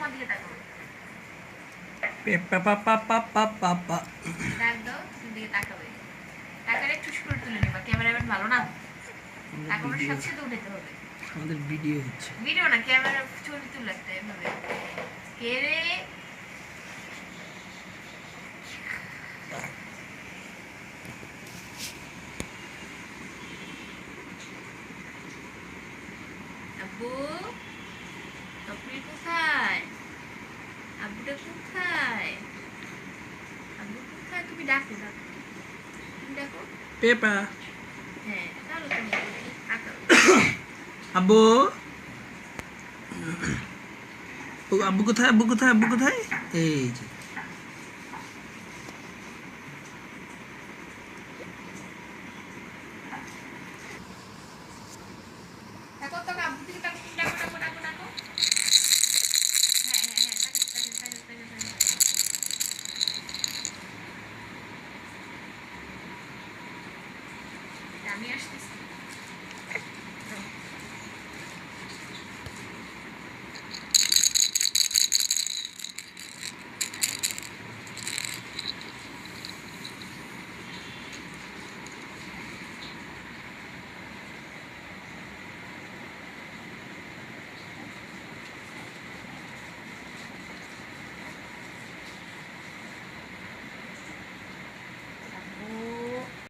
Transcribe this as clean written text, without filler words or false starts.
আমার দিকে তাকাও। পা পা পা পা পা পা পা। ডাক দাও, তুমি দিকে তাকাবে। টাকার একটু করে তুলে নেবা, ক্যামেরাম্যান ভালো না, টাকার সাথে সাথে উঠাতে হবে। আমাদের ভিডিও হচ্ছে, ভিডিও না, ক্যামেরা ছবি তুলে একটা এভাবে। কে রে? আব্বু, আপনি কোথায়? আব্বুটা কোথায়? আব্বু কোথায়? তুমি ডাকো, ডাকো, তুমি ডাকো। পেপা। হ্যাঁ, চলো তুমি তাকাও। আব্বু, আব্বু কোথায়, আব্বু কোথায়, আব্বু কোথায়? এই যে